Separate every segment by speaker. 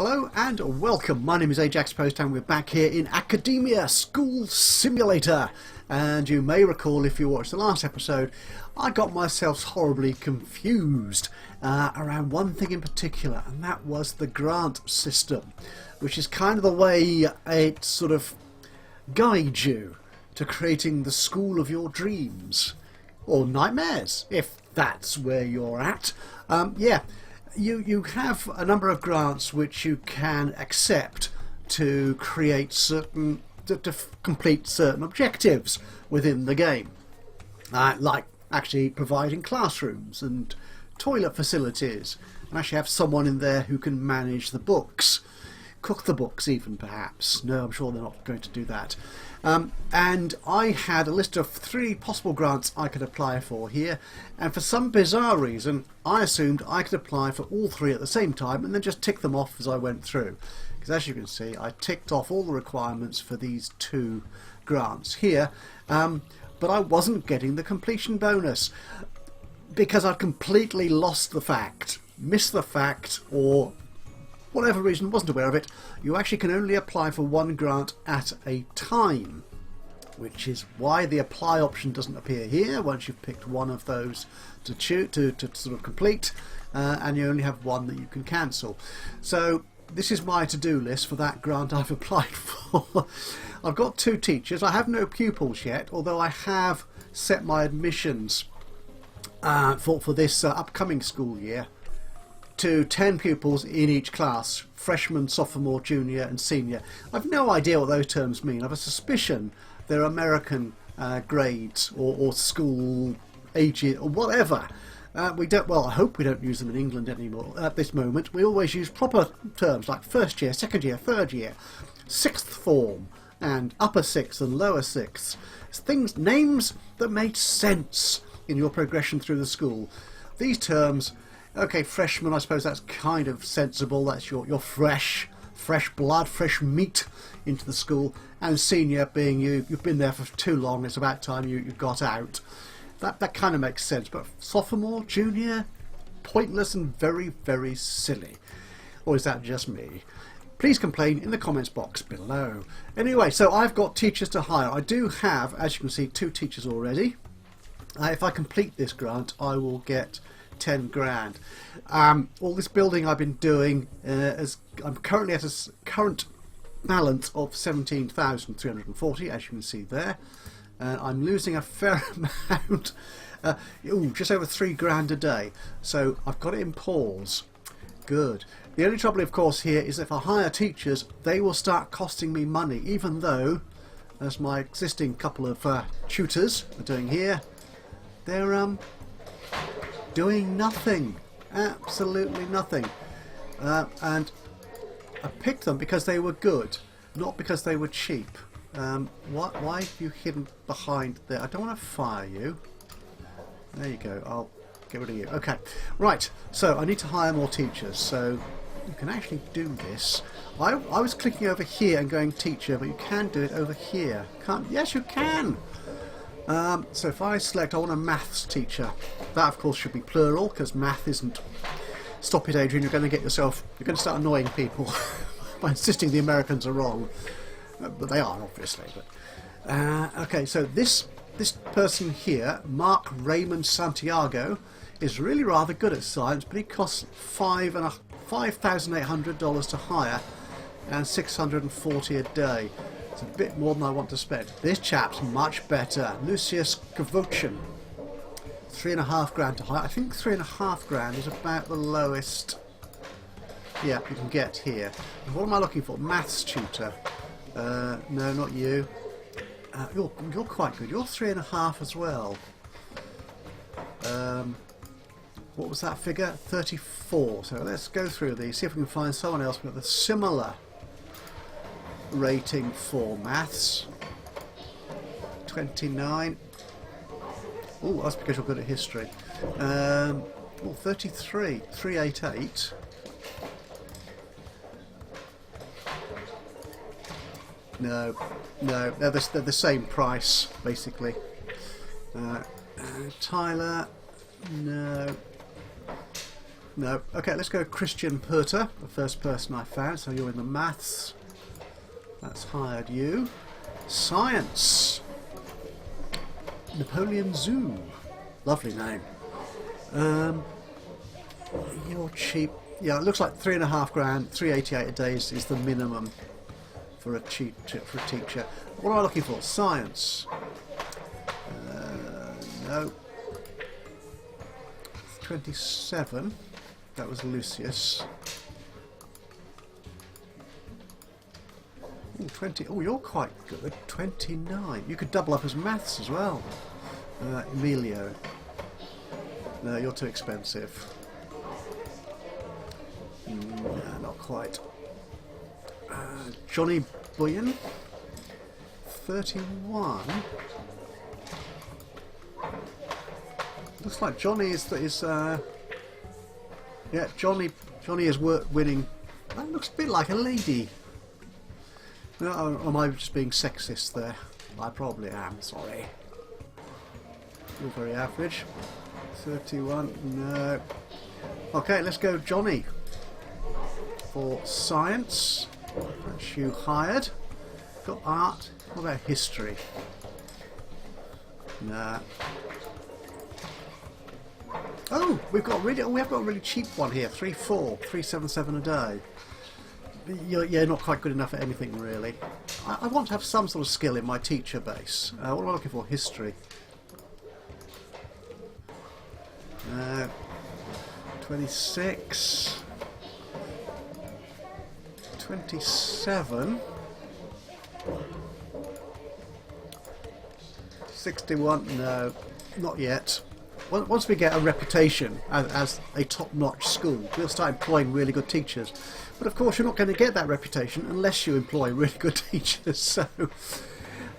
Speaker 1: Hello and welcome. My name is Ajaxpost and we're back here in Academia School Simulator. And you may recall, if you watched the last episode, I got myself horribly confused around one thing in particular, and that was the grant system, which is kind of the way it sort of guides you to creating the school of your dreams, or nightmares, if that's where you're at. You have a number of grants which you can accept to create certain, to complete certain objectives within the game, like actually providing classrooms and toilet facilities, and actually have someone in there who can manage the books, cook the books even perhaps. No, I'm sure they're not going to do that. And I had a list of 3 possible grants I could apply for here, and for some bizarre reason I assumed I could apply for all 3 at the same time and then just tick them off as I went through, because as you can see I ticked off all the requirements for these 2 grants here, but I wasn't getting the completion bonus because I'd completely lost the fact, missed the fact, or whatever reason, wasn't aware of it. You actually can only apply for 1 grant at a time, which is why the apply option doesn't appear here once you've picked one of those to sort of complete, and you only have 1 that you can cancel. So this is my to-do list for that grant I've applied for. I've got 2 teachers. I have no pupils yet, although I have set my admissions for this upcoming school year to 10 pupils in each class: freshman, sophomore, junior and senior. I've no idea what those terms mean. I've a suspicion they're American grades or school ages or whatever. We don't. Well, I hope we don't use them in England anymore at this moment. We always use proper terms like first year, second year, third year, 6th form and upper 6th and lower 6th. Things, names that made sense in your progression through the school. These terms. Okay, freshman, I suppose that's kind of sensible. That's your fresh blood, fresh meat into the school. And senior being you've been there for too long. It's about time you got out. That kind of makes sense. But sophomore, junior, pointless and very, very silly. Or is that just me? Please complain in the comments box below. Anyway, so I've got teachers to hire. I do have, as you can see, 2 teachers already. If I complete this grant, I will get 10 grand. All this building I've been doing, I'm currently at a current balance of 17,340, as you can see there. I'm losing a fair amount, just over 3 grand a day, so I've got it in pause. Good. The only trouble, of course, here is if I hire teachers, they will start costing me money, even though, as my existing couple of tutors are doing here, they're doing nothing, absolutely nothing, and I picked them because they were good, not because they were cheap. Why have you hidden behind there? I don't want to fire you. There you go, I'll get rid of you. Okay, right, so I need to hire more teachers, so you can actually do this. I was clicking over here and going teacher, but you can do it over here. Can't? Yes, you can. So if I select, I want a maths teacher. That of course should be plural because math isn't. Stop it, Adrian. You're going to start annoying people by insisting the Americans are wrong, but they are obviously. But okay, so this person here, Mark Raymond Santiago, is really rather good at science, but he costs $5,800 to hire and $640 a day. It's a bit more than I want to spend. This chap's much better. Lucius Kavochin, 3.5 grand to hire. I think 3.5 grand is about the lowest. Yeah, you can get here. What am I looking for? Maths tutor. No, not you. You're quite good. You're 3.5 as well. What was that figure? 34. So let's go through these. See if we can find someone else with a similar rating for maths. 29. Oh, that's because you're good at history. 33. 388. No, they're the same price basically. Tyler, no. No. Okay, let's go Christian Perter, the first person I found. So you're in the maths. That's hired you. Science. Napoleon Zoo. Lovely name. You're cheap. Yeah, it looks like £3.5 grand. 388 a day is the minimum for a teacher. What am I looking for? Science. No. 27. That was Lucius. Ooh, 20. Oh, you're quite good. 29. You could double up as maths as well. Emilio. No, you're too expensive. No, not quite. Johnny Bullion. 31. Looks like Johnny is yeah, Johnny is winning. That looks a bit like a lady. No, am I just being sexist there? I probably am. Sorry. You're very average. 31. No. Okay, let's go, Johnny. For science. That's you hired. Got art. What about history? Nah. Oh, we have got a really cheap one here. 377 a day. You're not quite good enough at anything really. I want to have some sort of skill in my teacher base. What am I looking for? History. 26. 27. 61. No, not yet. Once we get a reputation as a top-notch school, we'll start employing really good teachers. But of course, you're not going to get that reputation unless you employ really good teachers. So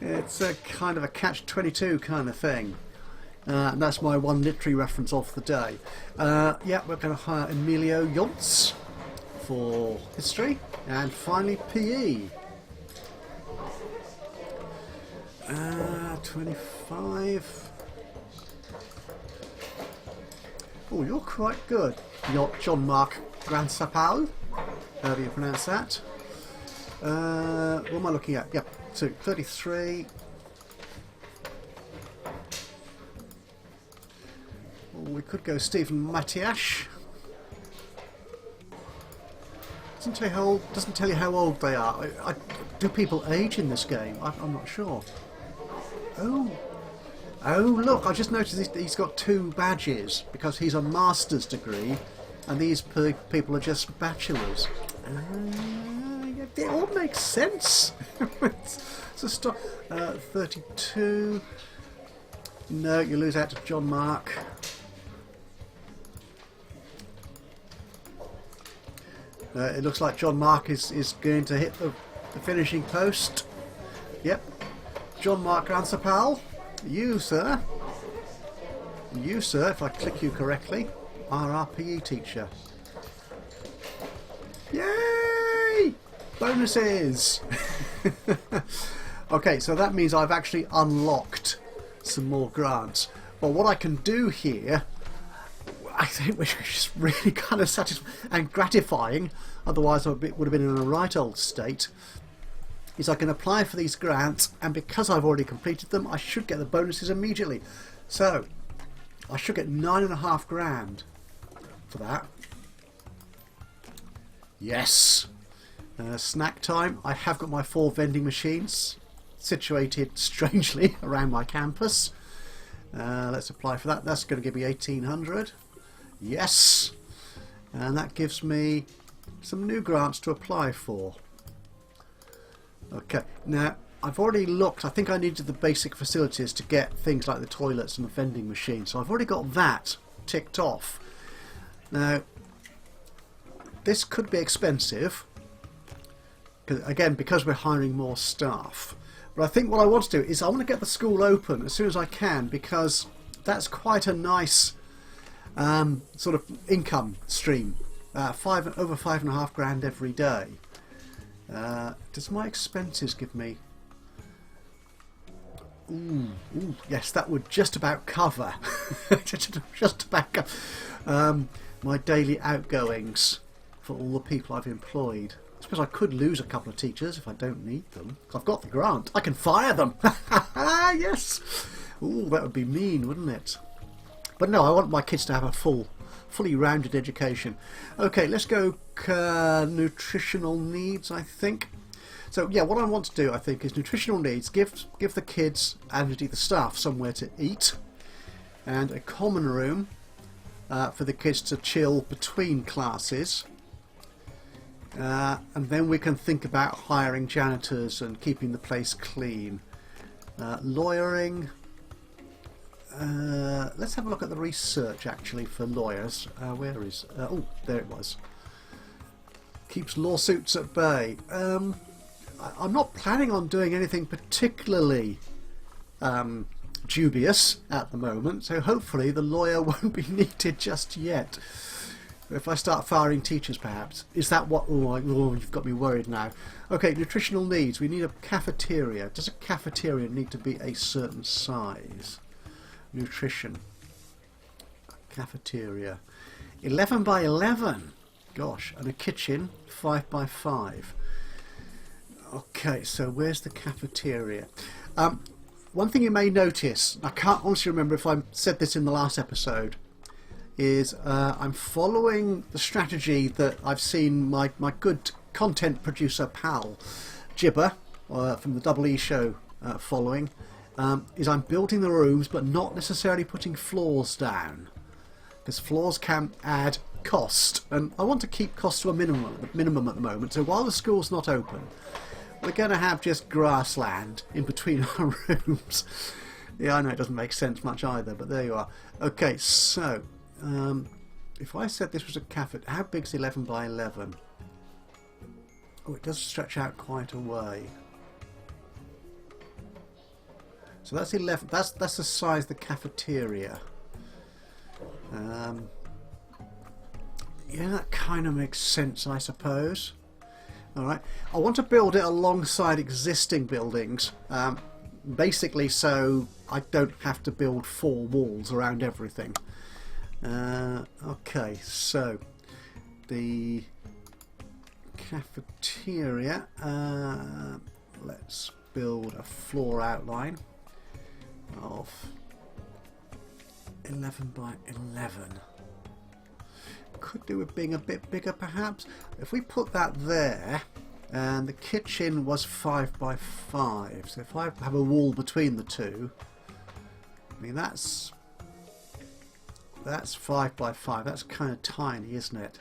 Speaker 1: it's a kind of a catch-22 kind of thing. And that's my one literary reference of the day. Yeah, we're going to hire Emilio Yontz for history, and finally PE. 25. Oh, you're quite good. You're John Mark Gransapal, however you pronounce that. What am I looking at? Yep, so 33. Oh, we could go Stephen Matiash. Doesn't tell you how old they are. Do people age in this game? I'm not sure. Oh, look, I just noticed he's got 2 badges because he's a master's degree and these people are just bachelors. It all makes sense. So stop. 32. No, you lose out to John Mark. It looks like John Mark is going to hit the finishing post. Yep. John Mark Ansapal. You, sir, if I click you correctly, are our PE teacher. Yay! Bonuses! Okay, so that means I've actually unlocked some more grants. But what I can do here, I think, which is really kind of satisfying and gratifying, otherwise I would have been in a right old state, is I can apply for these grants, and because I've already completed them, I should get the bonuses immediately. So I should get 9.5 grand for that. Yes. Snack time. I have got my 4 vending machines situated strangely around my campus. Let's apply for that. That's going to give me 1,800. Yes. And that gives me some new grants to apply for. Okay, now I've already looked. I think I needed the basic facilities to get things like the toilets and the vending machine, so I've already got that ticked off. Now this could be expensive, again, because we're hiring more staff, but I think what I want to do is I want to get the school open as soon as I can, because that's quite a nice sort of income stream. Over 5.5 grand every day. Does my expenses give me... Ooh, yes, that would just about cover. Just about cover. my daily outgoings for all the people I've employed. I suppose I could lose a couple of teachers if I don't need them. I've got the grant. I can fire them. Yes. Ooh, that would be mean, wouldn't it? But no, I want my kids to have a fully rounded education. Okay, let's go nutritional needs, I think. So yeah, what I want to do, I think, is nutritional needs. Give the kids and indeed the staff somewhere to eat, and a common room for the kids to chill between classes. And then we can think about hiring janitors and keeping the place clean. Lawyering. Let's have a look at the research actually for lawyers. Where is... oh, there it was. Keeps lawsuits at bay. I'm not planning on doing anything particularly dubious at the moment, so hopefully the lawyer won't be needed just yet. If I start firing teachers, perhaps. Is that what... Oh, you've got me worried now. Okay, nutritional needs. We need a cafeteria. Does a cafeteria need to be a certain size? Nutrition. Cafeteria. 11 by 11. Gosh. And a kitchen. 5 by 5. Okay, so where's the cafeteria? One thing you may notice, I can't honestly remember if I said this in the last episode, is I'm following the strategy that I've seen my good content producer pal Gibber from the Double E show following, is I'm building the rooms but not necessarily putting floors down, because floors can add cost, and I want to keep cost to a minimum at the moment. So while the school's not open, we're going to have just grassland in between our rooms. Yeah, I know it doesn't make sense much either, but there you are. Okay, so if I said this was a cafe, how big's 11 by 11? Oh, it does stretch out quite a way. So that's 11. That's the size of the cafeteria. Yeah, that kind of makes sense, I suppose. Alright, I want to build it alongside existing buildings, basically so I don't have to build 4 walls around everything. Okay, so the cafeteria, let's build a floor outline of 11 by 11. Could do with being a bit bigger perhaps. If we put that there, and the kitchen was 5 by 5, so if I have a wall between the two, I mean that's 5 by 5. That's kind of tiny, isn't it?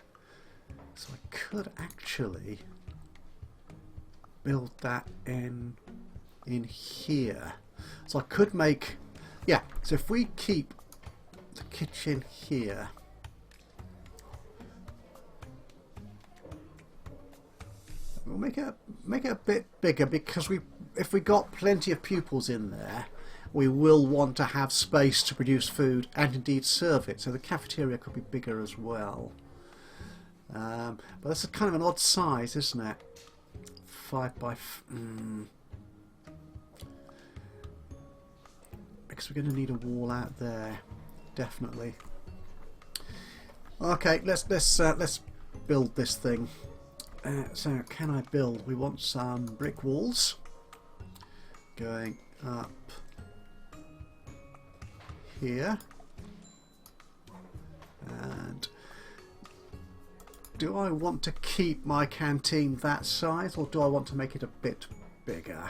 Speaker 1: So I could actually build that in here. So I could make, yeah, so if we keep the kitchen here, we'll make it a bit bigger, because if we got plenty of pupils in there, we will want to have space to produce food and indeed serve it. So the cafeteria could be bigger as well. But that's kind of an odd size, isn't it? 5 by... Because we're going to need a wall out there, definitely. Okay, let's build this thing. So can I build? We want some brick walls going up here, and do I want to keep my canteen that size, or do I want to make it a bit bigger?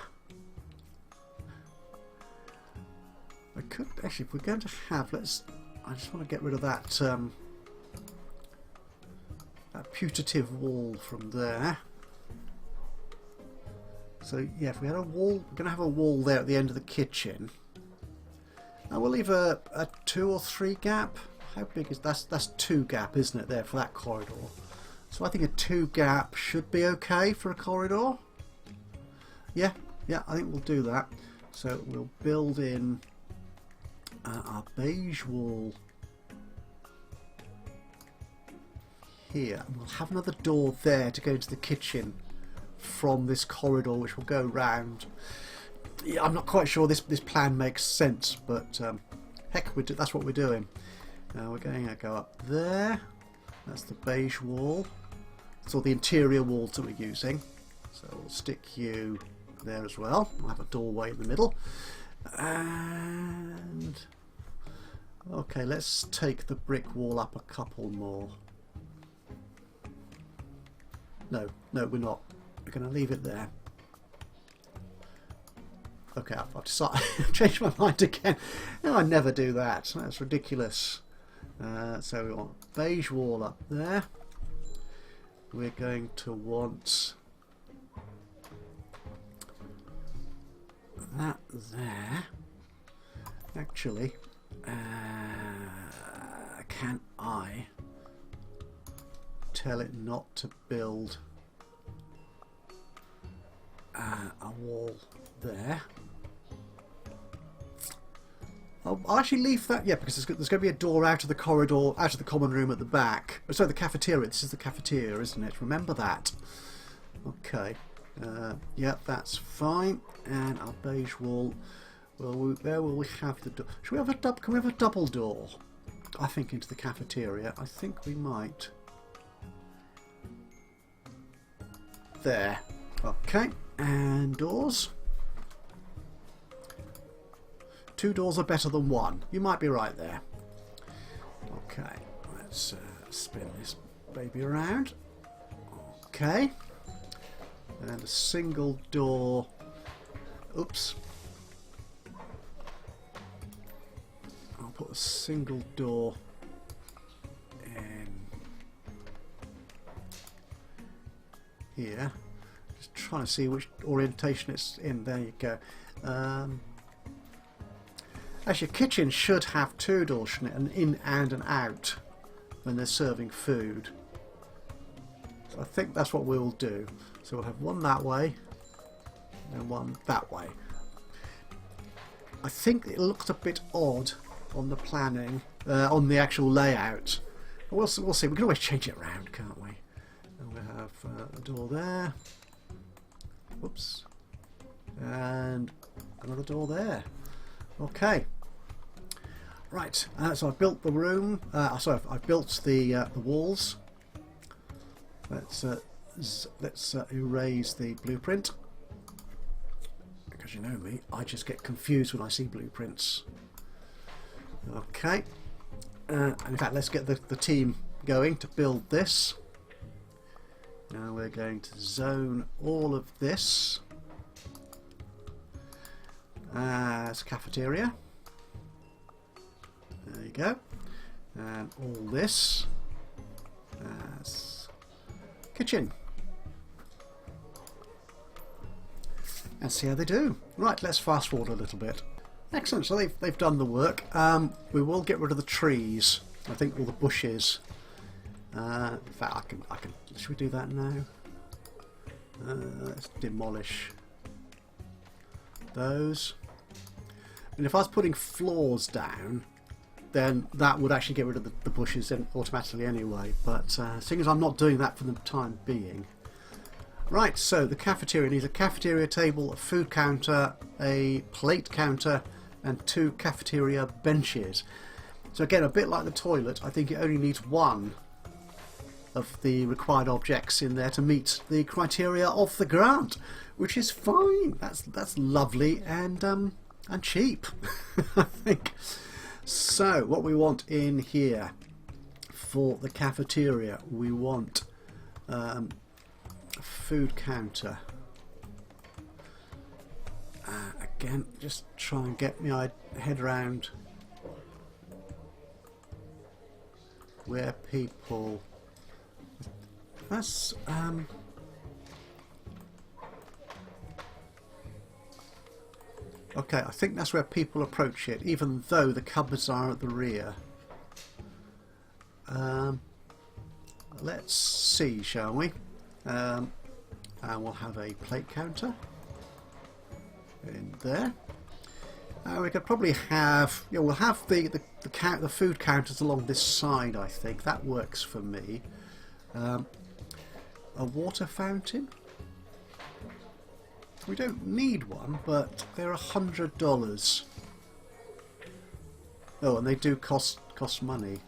Speaker 1: I could actually, if we're going to have, I just want to get rid of that that putative wall from there. So yeah, if we had a wall, we're going to have a wall there at the end of the kitchen. Now we'll leave a 2 or 3 gap. How big is that? That's 2 gap, isn't it, there for that corridor? So I think a 2 gap should be okay for a corridor. Yeah, I think we'll do that. So we'll build in our beige wall here, and we'll have another door there to go into the kitchen from this corridor, which will go round. Yeah, I'm not quite sure this plan makes sense, but heck, that's what we're doing. We're going to go up there, That's the beige wall. It's all the interior walls that we're using. So we'll stick you there as well. We'll have a doorway in the middle. And okay, let's take the brick wall up a couple more. No, we're not. We're going to leave it there. Okay, I've decided. I've changed my mind again. No, I never do that. That's ridiculous. So we want beige wall up there. We're going to want that there. Actually, can I tell it not to build a wall there? I'll actually leave that, yeah, because there's going to be a door out of the corridor, out of the common room at the back. Oh, sorry, the cafeteria. This is the cafeteria, isn't it? Remember that. Okay. Yeah, that's fine. And our beige wall. Well, where will we have the door? Should we have a double? Can we have a double door? I think into the cafeteria. I think we might. There. Okay. And doors. 2 doors are better than 1. You might be right there. Okay, let's spin this baby around. Okay, and a single door. Oops. I'll put a single door in here. Just trying to see which orientation it's in. There you go. Actually, your kitchen should have 2 doors, shouldn't it? An in and an out when they're serving food. So I think that's what we'll do. So we'll have one that way and one that way. I think it looks a bit odd on the planning, on the actual layout. But we'll see. We can always change it around, can't we? And we'll have a door there. Whoops. And another door there. Okay. Right, so I've built the room. Sorry, I've built the walls. Let's erase the blueprint, because you know me, I just get confused when I see blueprints. Okay, and in fact, let's get the team going to build this. Now we're going to zone all of this as cafeteria. There you go. And all this as kitchen. And see how they do. Right, let's fast forward a little bit. Excellent, so they've done the work. We will get rid of the trees. I think all the bushes. In fact, I can. Should we do that now? Let's demolish those. And if I was putting floors down, then that would actually get rid of the bushes automatically anyway. But seeing as I'm not doing that for the time being. Right, so the cafeteria needs a cafeteria table, a food counter, a plate counter, and 2 cafeteria benches. So again, a bit like the toilet, I think it only needs 1 of the required objects in there to meet the criteria of the grant, which is fine. That's lovely and cheap, I think. So what we want in here for the cafeteria, we want a food counter. Again, just try and get my head around where people. That's okay, I think that's where people approach it, even though the cupboards are at the rear. Let's see, shall we? And we'll have a plate counter in there. We could probably have, yeah, we'll have the food counters along this side. I think that works for me. A water fountain. We don't need one, but they're $100. Oh, and they do cost money.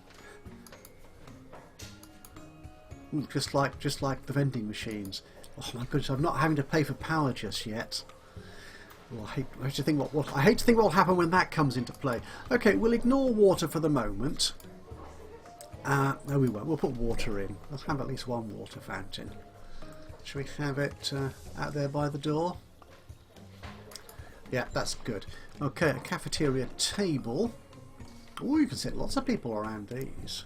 Speaker 1: Ooh, just like the vending machines. Oh my goodness, I'm not having to pay for power just yet. Oh, I hate to think what will happen when that comes into play. Okay, we'll ignore water for the moment. No, we won't. We'll put water in. Let's have at least one water fountain. Should we have it out there by the door? Yeah, that's good. Okay, a cafeteria table. Oh, you can sit lots of people around these.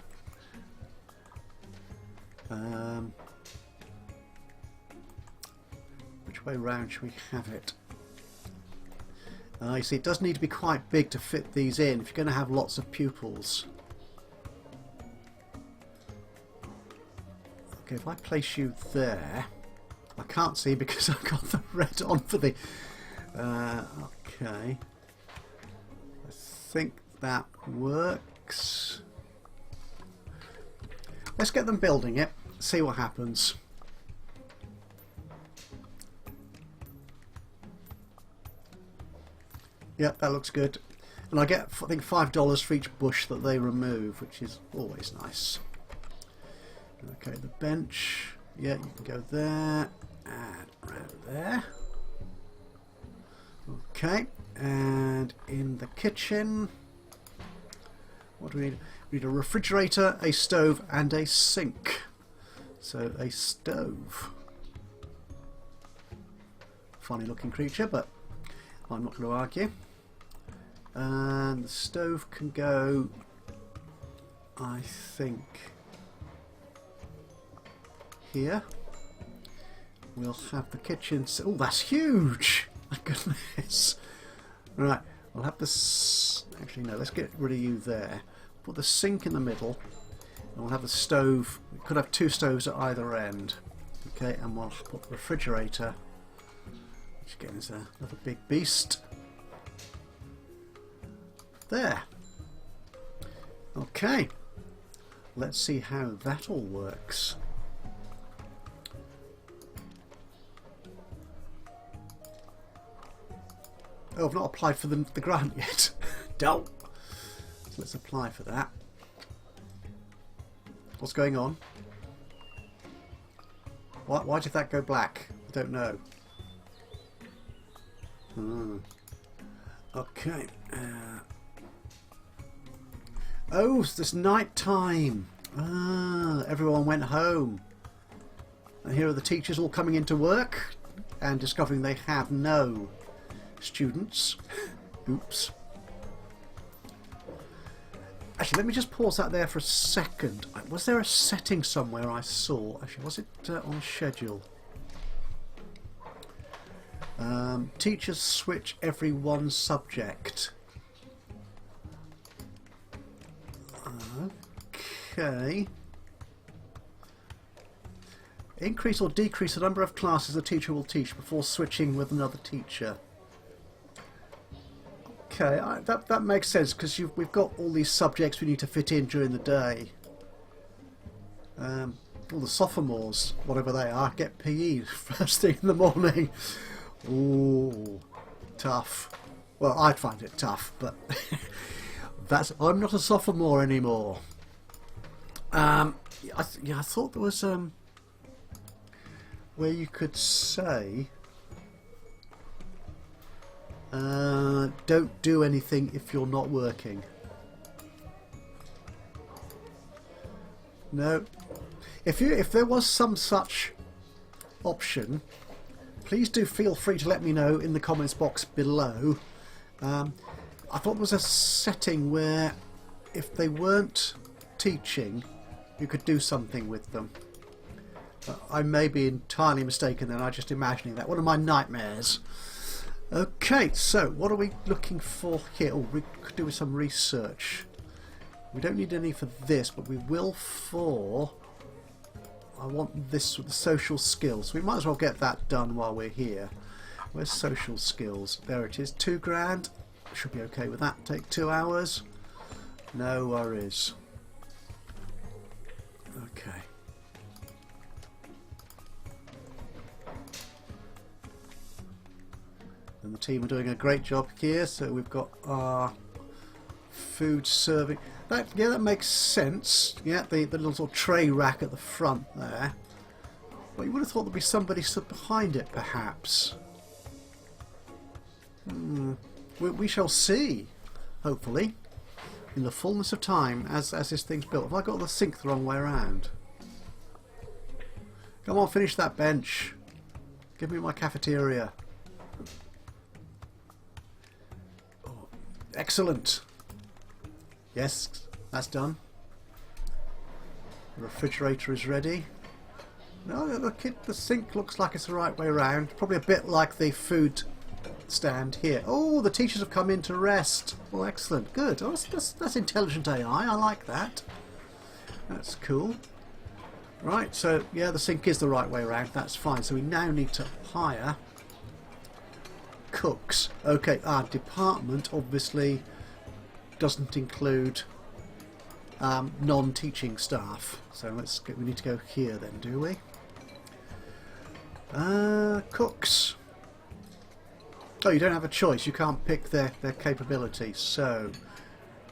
Speaker 1: Which way round should we have it? You see, it does need to be quite big to fit these in if you're going to have lots of pupils. Okay, if I place you there, I can't see because I've got the red on for the... okay. I think that works. Let's get them building it, see what happens. Yep, that looks good. And I get, I think, $5 for each bush that they remove, which is always nice. Okay, the bench. Yeah, you can go there and around there. Okay, and in the kitchen, what do we need? We need a refrigerator, a stove, and a sink. So a stove. Funny looking creature, but I'm not going to argue. And the stove can go, I think, here. We'll have the kitchen. Oh, that's huge! My goodness. Right, we'll have this. Actually, no, let's get rid of you there. Put the sink in the middle. And we'll have the stove. We could have two stoves at either end. Okay, and we'll put the refrigerator, which again is another big beast. There. Okay. Let's see how that all works. Oh, I've not applied for the grant yet. Don't. So let's apply for that. What's going on? Why did that go black? I don't know. Okay. Oh, it's night time. Everyone went home. And here are the teachers all coming into work and discovering they have no students. Oops. Actually, let me just pause that there for a second. Was there a setting somewhere I saw? Actually, was it on schedule? Teachers switch every one subject. Okay. Increase or decrease the number of classes the teacher will teach before switching with another teacher. Okay, that makes sense because we've got all these subjects we need to fit in during the day. All the sophomores, whatever they are, get PE first thing in the morning. Ooh, tough. Well, I'd find it tough, but I'm not a sophomore anymore. I thought there was where you could say don't do anything if you're not working. No. If there was some such option, please do feel free to let me know in the comments box below. I thought there was a setting where if they weren't teaching, you could do something with them. I may be entirely mistaken then. I'm just imagining that. One of my nightmares. Okay, so what are we looking for here? Oh, we could do with some research. We don't need any for this, but we will for... I want this with the social skills. We might as well get that done while we're here. Where's social skills? There it is. £2,000. Should be okay with that. Take 2 hours. No worries. Okay. And the team are doing a great job here. So we've got our food serving. That makes sense. Yeah, the little sort of tray rack at the front there. But you would have thought there'd be somebody stood behind it, perhaps. We shall see, hopefully, in the fullness of time as this thing's built. Have I got the sink the wrong way around? Come on, finish that bench. Give me my cafeteria. Oh, excellent. Yes, that's done. The refrigerator is ready. No, the sink looks like it's the right way around. Probably a bit like the food stand here. Oh, the teachers have come in to rest. Well, excellent. Good. Oh, that's intelligent AI. I like that. That's cool. Right, so yeah, the sink is the right way around. That's fine. So we now need to hire cooks. Okay, our department obviously doesn't include non-teaching staff. So we need to go here then, do we? Cooks. Oh, you don't have a choice. You can't pick their capability. So,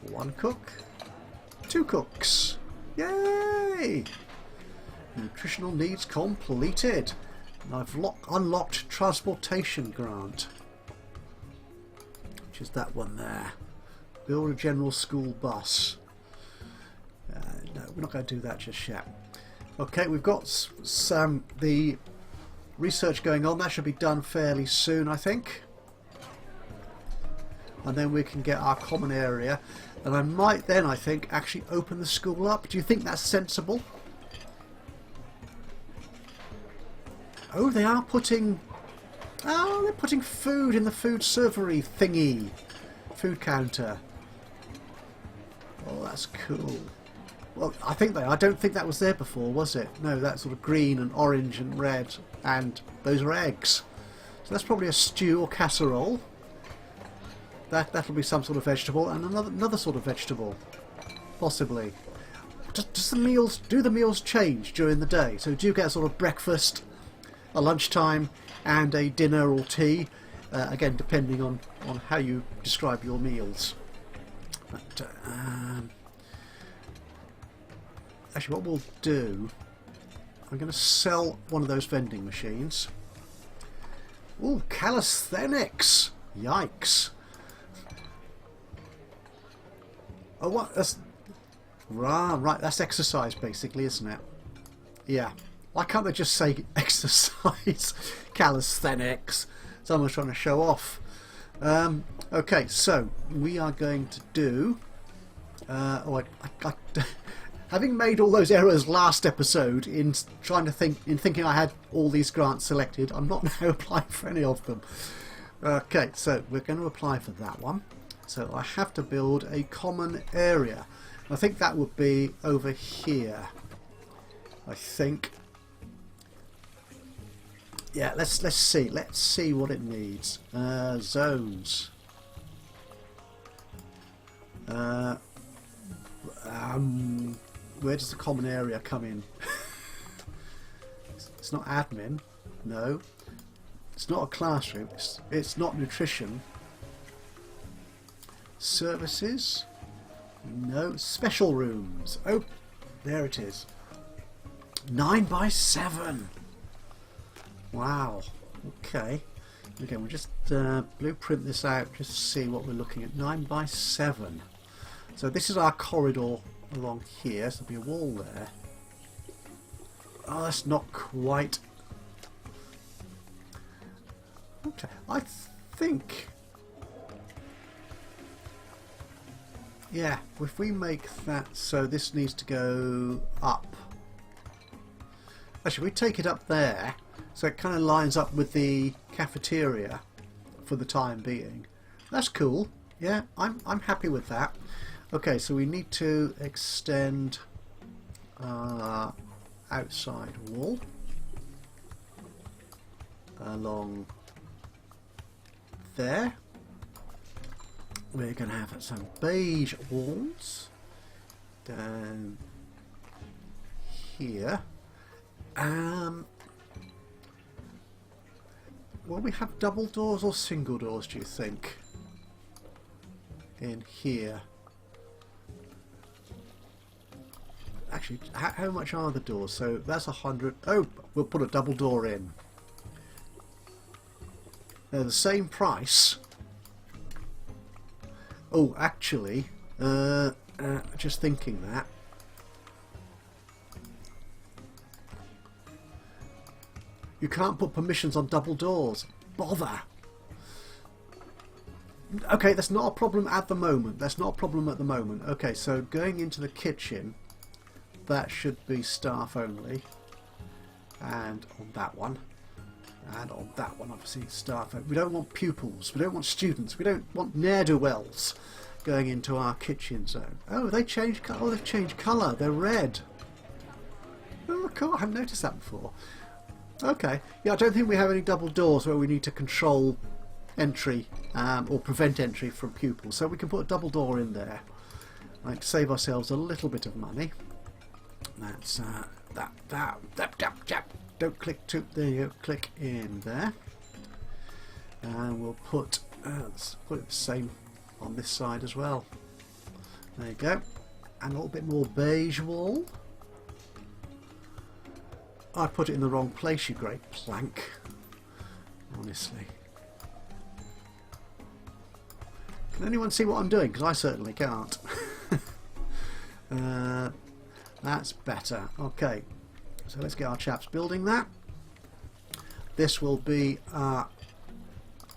Speaker 1: 1 cook, 2 cooks. Yay! Nutritional needs completed. And I've unlocked transportation grant, which is that one there. Build a general school bus. No, we're not going to do that just yet. Okay, we've got the research going on. That should be done fairly soon, I think. And then we can get our common area. And I might then, I think, actually open the school up. Do you think that's sensible? Oh, they are putting... Oh, they're putting food in the food servery thingy. Food counter. Oh, that's cool. Well, I think they are. I don't think that was there before, was it? No, that's sort of green and orange and red. And those are eggs. So that's probably a stew or casserole. That'll be some sort of vegetable. And another sort of vegetable. Possibly. Do the meals change during the day? So do you get a sort of breakfast, a lunchtime, and a dinner or tea? Again, depending on how you describe your meals. But, actually, what we'll do, I'm going to sell one of those vending machines. Ooh, calisthenics! Yikes! Oh, what? That's right. That's exercise, basically, isn't it? Yeah. Why can't they just say exercise? Calisthenics. Someone's trying to show off. Okay, so we are going to do. Having made all those errors last episode in thinking I had all these grants selected, I'm not now applying for any of them. Okay, so we're going to apply for that one. So I have to build a common area. I think that would be over here. I think. Yeah, let's see. Let's see what it needs. Zones. Where does the common area come in? It's not admin. No. It's not a classroom. It's not nutrition. Services. No. Special rooms. Oh, there it is. 9 by 7. Wow. Okay. Again, we'll just blueprint this out just to see what we're looking at. 9 by 7. So this is our corridor along here. So there'll be a wall there. Oh, that's not quite. Okay. I think. Yeah. If we make that so, this needs to go up. Actually, we take it up there. So it kind of lines up with the cafeteria for the time being. That's cool. Yeah, I'm happy with that. Okay, so we need to extend our outside wall along there. We're going to have some beige walls down here. Will we have double doors or single doors, do you think? In here. actually, how much are the doors? So that's 100. Oh, we'll put a double door in. They're the same price. Oh, actually, just thinking that. You can't put permissions on double doors. Bother. Okay, that's not a problem at the moment. That's not a problem at the moment. Okay, so going into the kitchen, that should be staff only. And on that one. And on that one, obviously, staff only. We don't want pupils. We don't want students. We don't want ne'er-do-wells going into our kitchen zone. Oh, they changed colour. Oh, they've changed colour. They're red. Oh, cool. I haven't noticed that before. Okay. Yeah, I don't think we have any double doors where we need to control entry or prevent entry from pupils. So we can put a double door in there. Like to save ourselves a little bit of money. That's don't click to there you go, click in there. And we'll put let's put it the same on this side as well. There you go. And a little bit more beige wall. I put it in the wrong place, you great plank. Honestly. Can anyone see what I'm doing? Because I certainly can't. That's better. Okay. So let's get our chaps building that. This will be our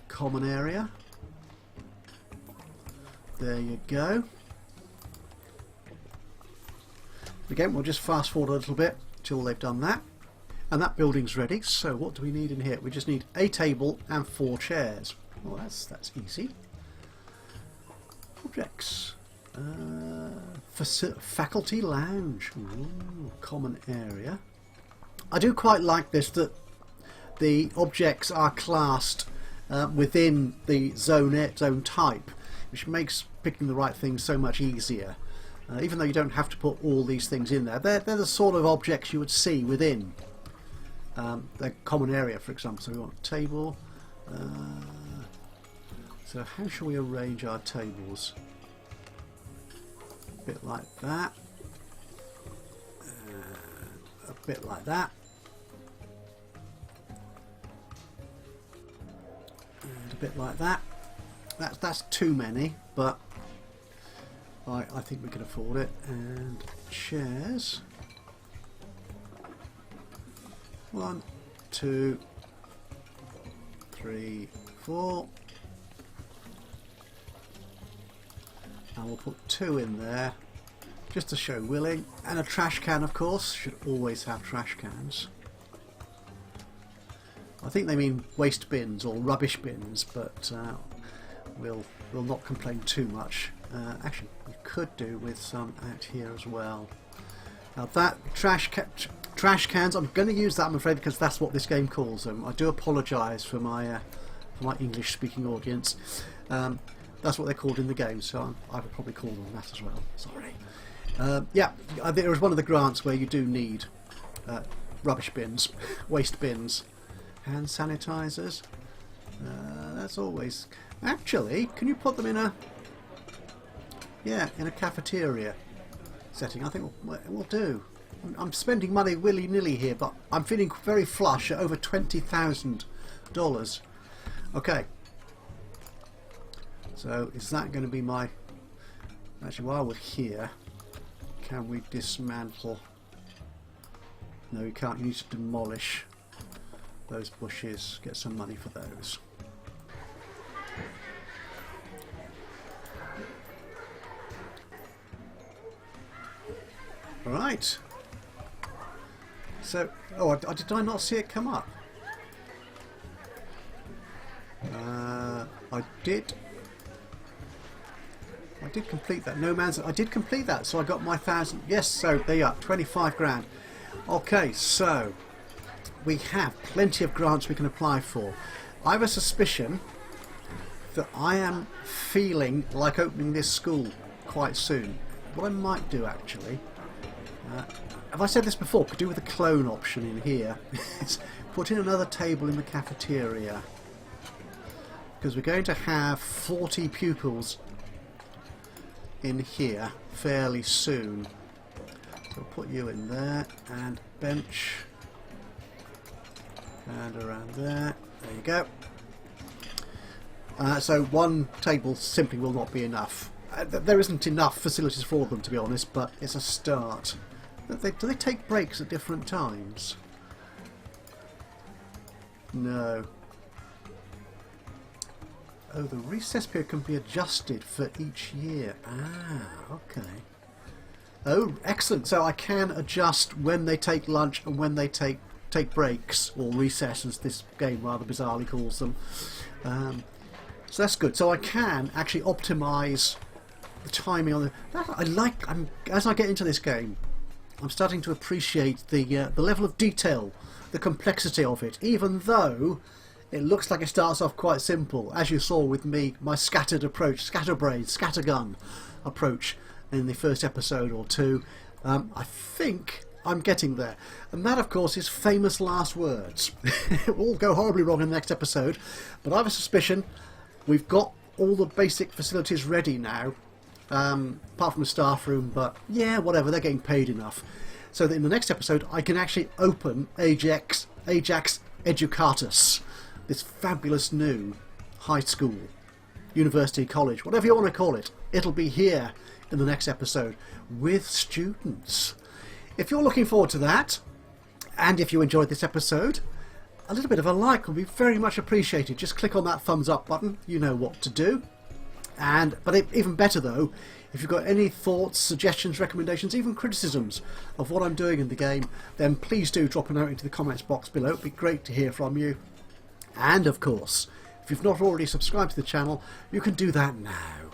Speaker 1: common area. There you go. Again, we'll just fast forward a little bit till they've done that. And that building's ready. So what do we need in here? We just need a table and 4 chairs. Well, that's easy. Objects. Faculty lounge. Ooh, common area. I do quite like this, that the objects are classed within the zone type, which makes picking the right thing so much easier. Even though you don't have to put all these things in there, they're the sort of objects you would see within the common area, for example. So we want a table. So how shall we arrange our tables? A bit like that. A bit like that. And a bit like that. That's too many, but I think we can afford it. And chairs. 1, 2, 3, 4. And we'll put 2 in there just to show willing. And a trash can, of course. Should always have trash cans. I think they mean waste bins or rubbish bins, but we'll not complain too much. Actually, we could do with some out here as well. Now that trash cans, I'm going to use that, I'm afraid, because that's what this game calls them. I do apologise for my English-speaking audience. That's what they're called in the game, so I would probably call them that as well. Sorry. Yeah, there is one of the grants where you do need rubbish bins, waste bins, hand sanitizers. That's always. Actually, can you put them in a? Yeah, in a cafeteria setting. I think we'll do. I'm spending money willy-nilly here, but I'm feeling very flush at over $20,000. Okay. So is that going to be my... Actually, while we're here, can we dismantle... No, you can't. You need to demolish those bushes. Get some money for those. Alright. So... Oh, did I not see it come up? I did complete that. No man's. I did complete that, so I got my 1,000. Yes, so there you are, 25 grand. Okay, so we have plenty of grants we can apply for. I have a suspicion that I am feeling like opening this school quite soon. What I might do, actually, have I said this before? Could do with a clone option in here. Is put in another table in the cafeteria, because we're going to have 40 pupils in here fairly soon. So put you in there, and bench, and around there. There you go. So one table simply will not be enough. There isn't enough facilities for them, to be honest, but it's a start. Do they take breaks at different times? No. Oh, the recess period can be adjusted for each year. Ah, okay. Oh, excellent. So I can adjust when they take lunch and when they take breaks, or recess as this game rather bizarrely calls them. So that's good. So I can actually optimise the timing on the... as I get into this game, I'm starting to appreciate the level of detail, the complexity of it, even though it looks like it starts off quite simple, as you saw with me, my scattered approach, scatterbrain, scattergun approach in the first episode or two. I think I'm getting there. And that, of course, is famous last words. It will all go horribly wrong in the next episode, but I have a suspicion we've got all the basic facilities ready now, apart from the staff room, but yeah, whatever, they're getting paid enough. So that in the next episode I can actually open Ajax Educatus, this fabulous new high school, university, college, whatever you want to call it. It'll be here in the next episode with students. If you're looking forward to that, and if you enjoyed this episode, a little bit of a like would be very much appreciated. Just click on that thumbs up button, you know what to do. But even better though, if you've got any thoughts, suggestions, recommendations, even criticisms of what I'm doing in the game, then please do drop a note into the comments box below. It'd be great to hear from you. And of course, if you've not already subscribed to the channel, you can do that now.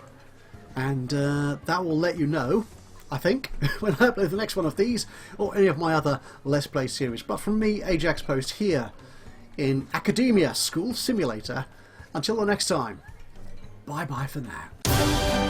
Speaker 1: And that will let you know, I think, when I upload the next one of these, or any of my other Let's Play series. But from me, Ajaxpost, here in Academia School Simulator. Until the next time, bye bye for now.